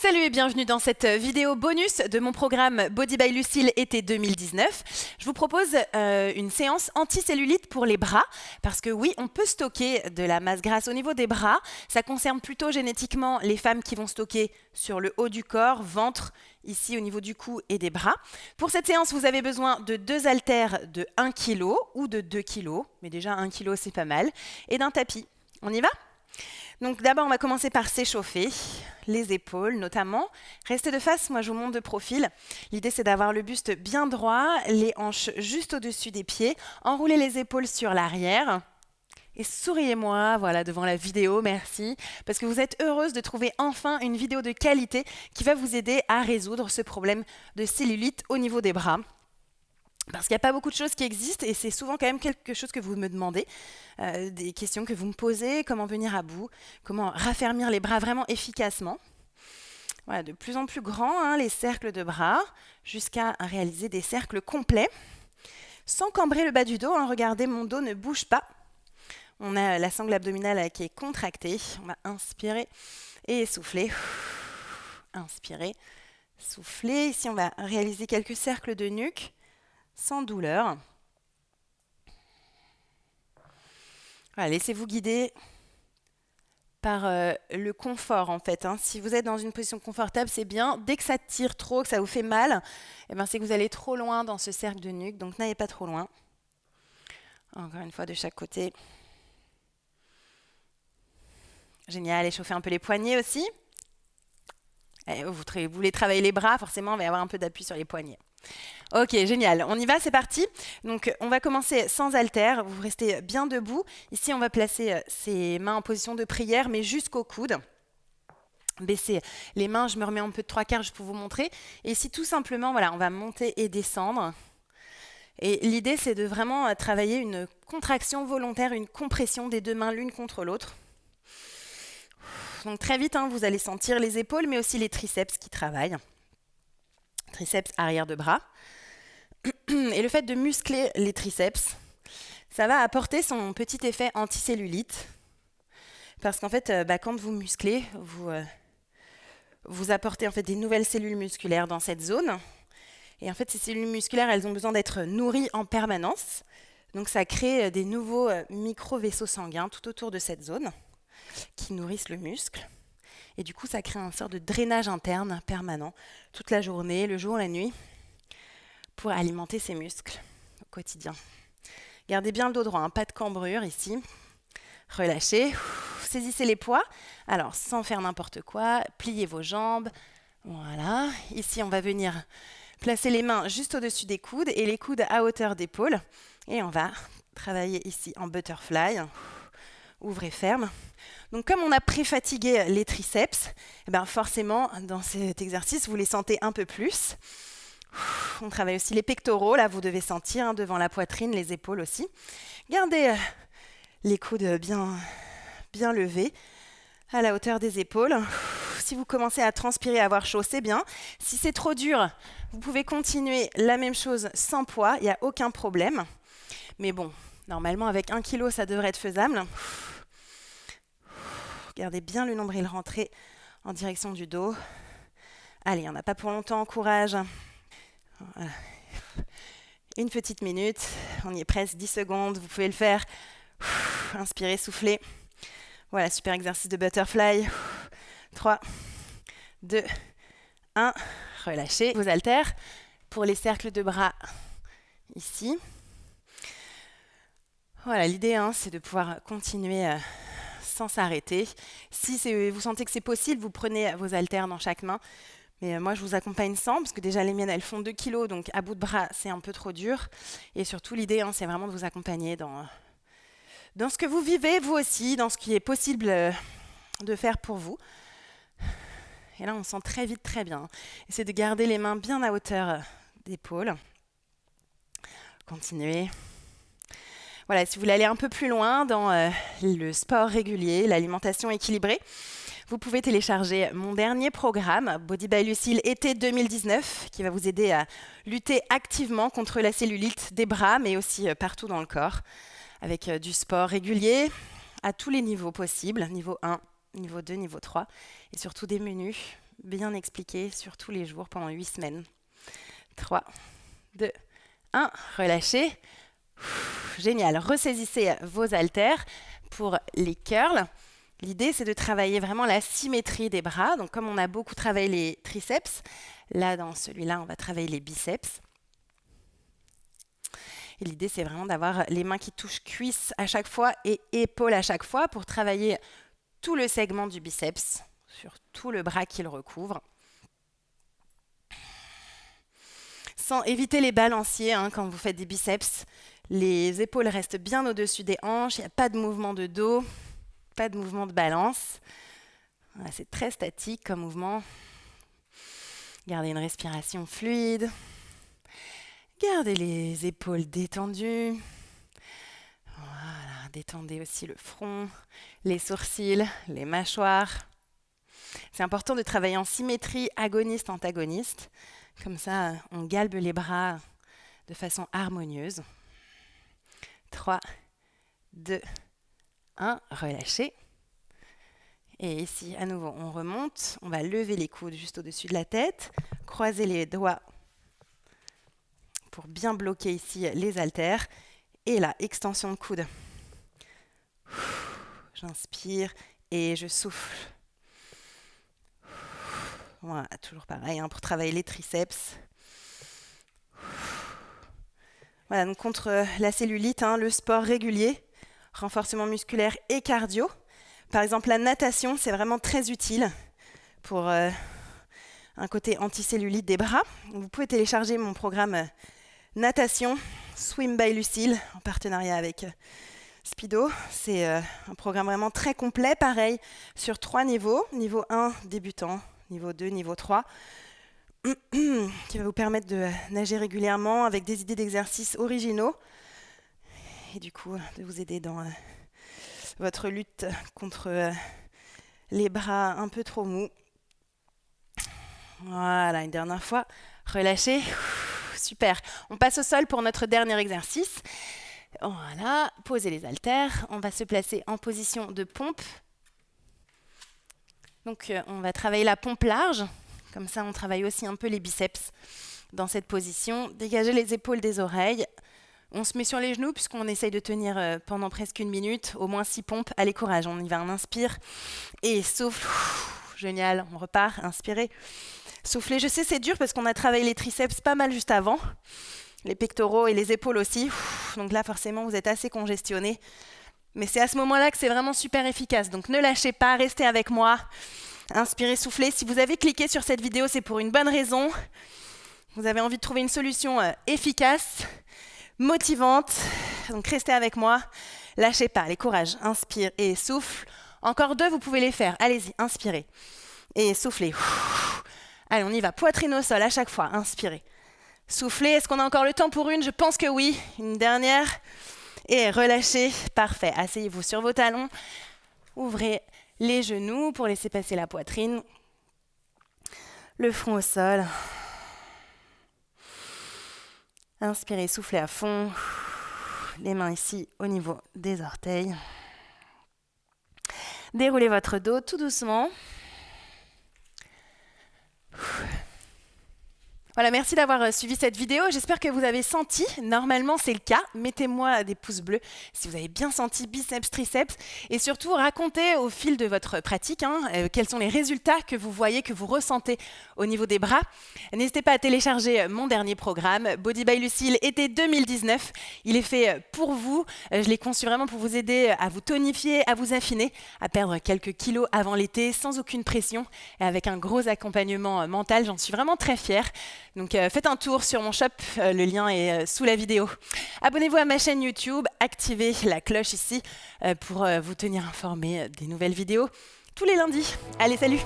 Salut et bienvenue dans cette vidéo bonus de mon programme Body by Lucille été 2019. Je vous propose une séance anti-cellulite pour les bras parce que oui, on peut stocker de la masse grasse au niveau des bras. Ça concerne plutôt génétiquement les femmes qui vont stocker sur le haut du corps, ventre, ici au niveau du cou et des bras. Pour cette séance, vous avez besoin de 2 haltères de 1 kg ou de 2 kg, mais déjà 1 kg c'est pas mal, et d'un tapis. On y va ? Donc d'abord, on va commencer par s'échauffer, les épaules notamment. Restez de face, moi je vous montre de profil. L'idée c'est d'avoir le buste bien droit, les hanches juste au-dessus des pieds, enroulez les épaules sur l'arrière. Et souriez-moi, voilà, devant la vidéo, merci, parce que vous êtes heureuse de trouver enfin une vidéo de qualité qui va vous aider à résoudre ce problème de cellulite au niveau des bras. Parce qu'il n'y a pas beaucoup de choses qui existent et c'est souvent quand même quelque chose que vous me demandez, des questions que vous me posez, comment venir à bout, comment raffermir les bras vraiment efficacement. Voilà, de plus en plus grands, les cercles de bras, jusqu'à réaliser des cercles complets, sans cambrer le bas du dos. Regardez, mon dos ne bouge pas. On a la sangle abdominale qui est contractée. On va inspirer et souffler. Inspirer, souffler. Ici, on va réaliser quelques cercles de nuque sans douleur. Voilà, laissez-vous guider par le confort en fait. Si vous êtes dans une position confortable, c'est bien. Dès que ça tire trop, que ça vous fait mal, c'est que vous allez trop loin dans ce cercle de nuque, donc n'allez pas trop loin. Encore une fois, de chaque côté. Génial, échauffez un peu les poignets aussi. Vous voulez travailler les bras, forcément, il va y avoir un peu d'appui sur les poignets. Ok, génial. On y va, c'est parti. Donc, on va commencer sans haltères. Vous restez bien debout. Ici, on va placer ses mains en position de prière, mais jusqu'au coude. Baissez les mains. Je me remets un peu de 3/4 juste pour vous montrer. Et ici, tout simplement, voilà, on va monter et descendre. Et l'idée, c'est de vraiment travailler une contraction volontaire, une compression des deux mains l'une contre l'autre. Donc, très vite, vous allez sentir les épaules, mais aussi les triceps qui travaillent. Triceps arrière de bras. Et le fait de muscler les triceps, ça va apporter son petit effet anticellulite. Parce qu'en fait, quand vous musclez, vous apportez en fait des nouvelles cellules musculaires dans cette zone. Et en fait, ces cellules musculaires, elles ont besoin d'être nourries en permanence. Donc ça crée des nouveaux micro-vaisseaux sanguins tout autour de cette zone qui nourrissent le muscle. Et du coup, ça crée un sorte de drainage interne permanent toute la journée, le jour, la nuit, pour alimenter ces muscles au quotidien. Gardez bien le dos droit, pas de cambrure ici. Relâchez, saisissez les poids. Alors, sans faire n'importe quoi, pliez vos jambes. Voilà. Ici, on va venir placer les mains juste au-dessus des coudes et les coudes à hauteur d'épaule. Et on va travailler ici en butterfly. Ouvrez ferme. Donc, comme on a pré-fatigué les triceps, forcément, dans cet exercice, vous les sentez un peu plus. On travaille aussi les pectoraux. Là, vous devez sentir devant la poitrine, les épaules aussi. Gardez les coudes bien levés à la hauteur des épaules. Si vous commencez à transpirer, à avoir chaud, c'est bien. Si c'est trop dur, vous pouvez continuer la même chose sans poids. Il n'y a aucun problème. Mais bon, normalement, avec 1 kg, ça devrait être faisable. Gardez bien le nombril rentré en direction du dos. Allez, on n'a pas pour longtemps, courage. Voilà. Une petite minute, on y est presque, 10 secondes, vous pouvez le faire. Inspirez, soufflez. Voilà, super exercice de butterfly. 3, 2, 1. Relâchez vos haltères pour les cercles de bras ici. Voilà, l'idée, c'est de pouvoir continuer sans s'arrêter. Si vous sentez que c'est possible, vous prenez vos haltères dans chaque main. Mais moi, je vous accompagne sans, parce que déjà, les miennes, elles font 2 kg, donc à bout de bras, c'est un peu trop dur. Et surtout, l'idée, c'est vraiment de vous accompagner dans ce que vous vivez, vous aussi, dans ce qui est possible de faire pour vous. Et là, on sent très vite, très bien. Essayez de garder les mains bien à hauteur d'épaule. Continuez. Voilà, si vous voulez aller un peu plus loin dans le sport régulier, l'alimentation équilibrée, vous pouvez télécharger mon dernier programme, Body by Lucille été 2019, qui va vous aider à lutter activement contre la cellulite des bras, mais aussi partout dans le corps, avec du sport régulier à tous les niveaux possibles, niveau 1, niveau 2, niveau 3, et surtout des menus bien expliqué sur tous les jours pendant 8 semaines. 3, 2, 1, relâchez. Génial, ressaisissez vos haltères pour les curls. L'idée, c'est de travailler vraiment la symétrie des bras. Donc, comme on a beaucoup travaillé les triceps, là, dans celui-là, on va travailler les biceps. Et l'idée, c'est vraiment d'avoir les mains qui touchent cuisses à chaque fois et épaules à chaque fois pour travailler tout le segment du biceps sur tout le bras qui le recouvre. Sans éviter les balanciers quand vous faites des biceps. Les épaules restent bien au-dessus des hanches, il n'y a pas de mouvement de dos, pas de mouvement de balance. Voilà, c'est très statique comme mouvement. Gardez une respiration fluide. Gardez les épaules détendues. Voilà, détendez aussi le front, les sourcils, les mâchoires. C'est important de travailler en symétrie agoniste-antagoniste. Comme ça, on galbe les bras de façon harmonieuse. 3, 2, 1, relâchez. Et ici, à nouveau, on remonte. On va lever les coudes juste au-dessus de la tête. Croiser les doigts pour bien bloquer ici les haltères. Et là, extension de coude. J'inspire et je souffle. Voilà, toujours pareil pour travailler les triceps. Voilà, donc contre la cellulite, le sport régulier, renforcement musculaire et cardio. Par exemple, la natation, c'est vraiment très utile pour un côté anticellulite des bras. Vous pouvez télécharger mon programme Natation Swim by Lucile en partenariat avec Speedo. C'est un programme vraiment très complet, pareil, sur 3 niveaux. Niveau 1, débutant, niveau 2, niveau 3. Qui va vous permettre de nager régulièrement avec des idées d'exercices originaux et du coup de vous aider dans votre lutte contre les bras un peu trop mous. Voilà, une dernière fois, relâchez. Super. On passe au sol pour notre dernier exercice. Voilà, posez les haltères. On va se placer en position de pompe. Donc on va travailler la pompe large. Comme ça, on travaille aussi un peu les biceps dans cette position. Dégagez les épaules des oreilles. On se met sur les genoux puisqu'on essaye de tenir pendant presque 1 minute, au moins 6 pompes. Allez, courage, on y va, on inspire et souffle. Génial, on repart, inspirez. Soufflez, je sais c'est dur parce qu'on a travaillé les triceps pas mal juste avant, les pectoraux et les épaules aussi. Donc là, forcément, vous êtes assez congestionné. Mais c'est à ce moment-là que c'est vraiment super efficace. Donc ne lâchez pas, restez avec moi. Inspirez, soufflez. Si vous avez cliqué sur cette vidéo, c'est pour une bonne raison. Vous avez envie de trouver une solution efficace, motivante. Donc restez avec moi. Lâchez pas, allez, courage. Inspire et souffle. Encore 2, vous pouvez les faire. Allez-y, inspirez. Et soufflez. Allez, on y va. Poitrine au sol à chaque fois. Inspirez. Soufflez. Est-ce qu'on a encore le temps pour une? Je pense que oui. Une dernière. Et relâchez. Parfait. Asseyez-vous sur vos talons. Ouvrez les genoux pour laisser passer la poitrine. Le front au sol. Inspirez, soufflez à fond. Les mains ici au niveau des orteils. Déroulez votre dos tout doucement. Voilà, merci d'avoir suivi cette vidéo. J'espère que vous avez senti, normalement c'est le cas, mettez-moi des pouces bleus si vous avez bien senti biceps, triceps et surtout racontez au fil de votre pratique quels sont les résultats que vous voyez, que vous ressentez au niveau des bras. N'hésitez pas à télécharger mon dernier programme, Body by Lucile, été 2019. Il est fait pour vous, je l'ai conçu vraiment pour vous aider à vous tonifier, à vous affiner, à perdre quelques kilos avant l'été sans aucune pression et avec un gros accompagnement mental. J'en suis vraiment très fière. Donc faites un tour sur mon shop, le lien est sous la vidéo. Abonnez-vous à ma chaîne YouTube, activez la cloche ici pour vous tenir informé des nouvelles vidéos tous les lundis. Allez, salut!